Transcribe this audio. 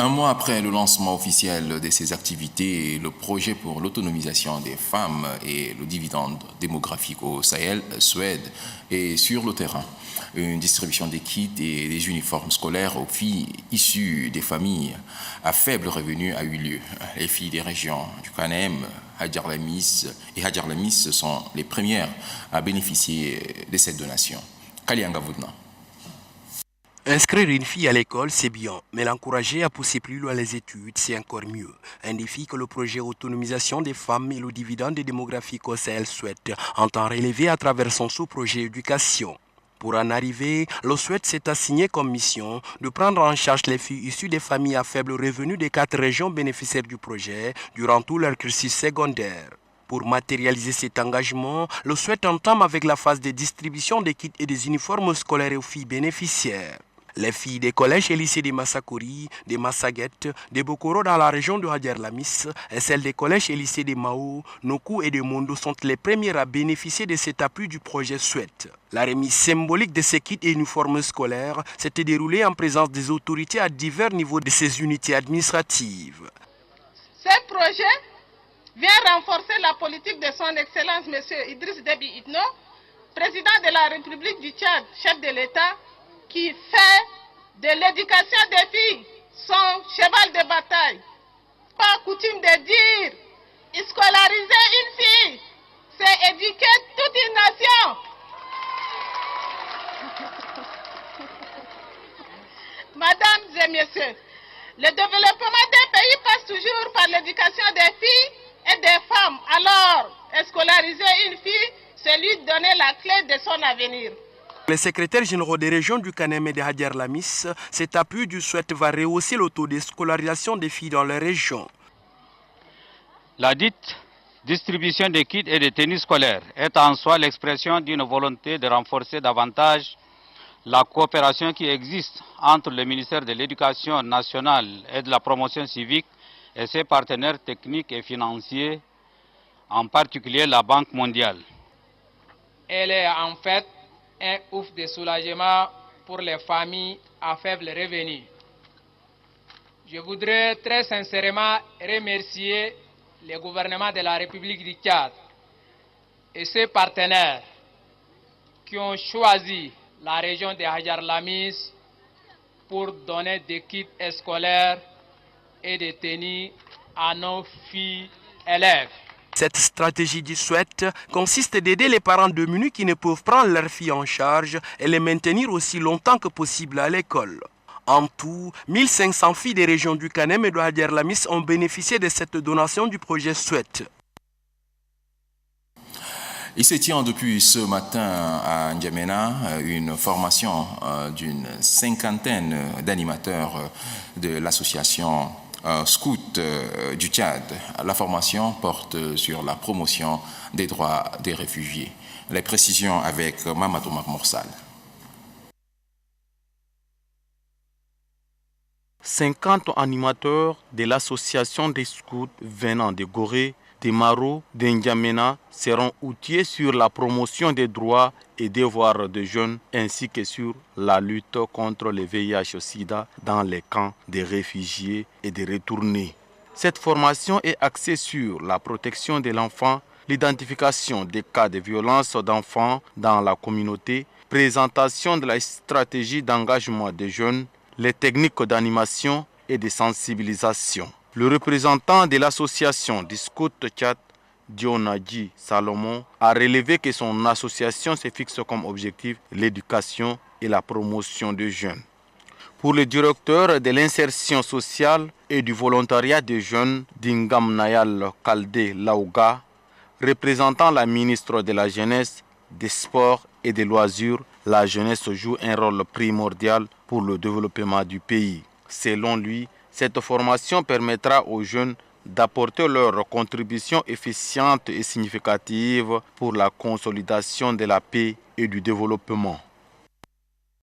Un mois après le lancement officiel de ces activités, le projet pour l'autonomisation des femmes et le dividende démographique au Sahel, Suède, est sur le terrain. Une distribution des kits et des uniformes scolaires aux filles issues des familles à faible revenu a eu lieu. Les filles des régions du Kanem, Hadjar Lamis et Hadjar Lamis sont les premières à bénéficier de cette donation. Kalianga Voudna. Inscrire une fille à l'école, c'est bien, mais l'encourager à pousser plus loin les études, c'est encore mieux. Un défi que le projet Autonomisation des femmes et le dividende démographique au Sahel souhaite entend relever à travers son sous-projet éducation. Pour en arriver, le Suède s'est assigné comme mission de prendre en charge les filles issues des familles à faible revenu des 4 régions bénéficiaires du projet durant tout leur cursus secondaire. Pour matérialiser cet engagement, le Suède entame avec la phase de distribution des kits et des uniformes scolaires aux filles bénéficiaires. Les filles des collèges et lycées de Massakori, de Massaguet, de Bokoro dans la région de Hadjar Lamis et celles des collèges et lycées de Mao, Noku et de Mondo sont les premières à bénéficier de cet appui du projet Suède. La remise symbolique de ces kits et uniformes scolaires s'était déroulée en présence des autorités à divers niveaux de ces unités administratives. Ce projet vient renforcer la politique de son Excellence M. Idriss Déby Itno, président de la République du Tchad, chef de l'État, qui fait de l'éducation des filles son cheval de bataille. Pas coutume de dire, scolariser une fille, c'est éduquer toute une nation. Mesdames et messieurs, le développement des pays passe toujours par l'éducation des filles et des femmes. Alors, scolariser une fille, c'est lui donner la clé de son avenir. Les secrétaires généraux des régions du Kanem et de Hadjar Lamis, cet appui du Suède va rehausser le taux de scolarisation des filles dans les régions. La dite distribution des kits et des tenues scolaires est en soi l'expression d'une volonté de renforcer davantage la coopération qui existe entre le ministère de l'Éducation nationale et de la promotion civique et ses partenaires techniques et financiers, en particulier la Banque mondiale. Elle est en fait un ouf de soulagement pour les familles à faible revenu. Je voudrais très sincèrement remercier le gouvernement de la République du Tchad et ses partenaires qui ont choisi la région de Hadjar Lamis pour donner des kits scolaires et des tenues à nos filles élèves. Cette stratégie du Suède consiste d'aider les parents démunis qui ne peuvent prendre leurs filles en charge et les maintenir aussi longtemps que possible à l'école. En tout, 1500 filles des régions du Kanem et de Hadjar Lamis ont bénéficié de cette donation du projet Suède. Il se tient depuis ce matin à N'Djamena une formation d'une cinquantaine d'animateurs de l'association Scout du Tchad. La formation porte sur la promotion des droits des réfugiés. Les précisions avec Mamadou Morsal. 50 animateurs de l'association des scouts venant de Gorée, de Maro, de N'Djamena seront outillés sur la promotion des droits et devoirs des jeunes ainsi que sur la lutte contre le VIH-Sida dans les camps des réfugiés et des retournés. Cette formation est axée sur la protection de l'enfant, l'identification des cas de violence d'enfants dans la communauté, présentation de la stratégie d'engagement des jeunes, les techniques d'animation et de sensibilisation. Le représentant de l'association des scouts Tchad, Dionadji Salomon, a relevé que son association se fixe comme objectif l'éducation et la promotion des jeunes. Pour le directeur de l'insertion sociale et du volontariat des jeunes, Dingam Nayal Kaldé Laouga, représentant la ministre de la Jeunesse, des Sports et des Loisirs, la jeunesse joue un rôle primordial pour le développement du pays. Selon lui, cette formation permettra aux jeunes d'apporter leur contribution efficiente et significative pour la consolidation de la paix et du développement.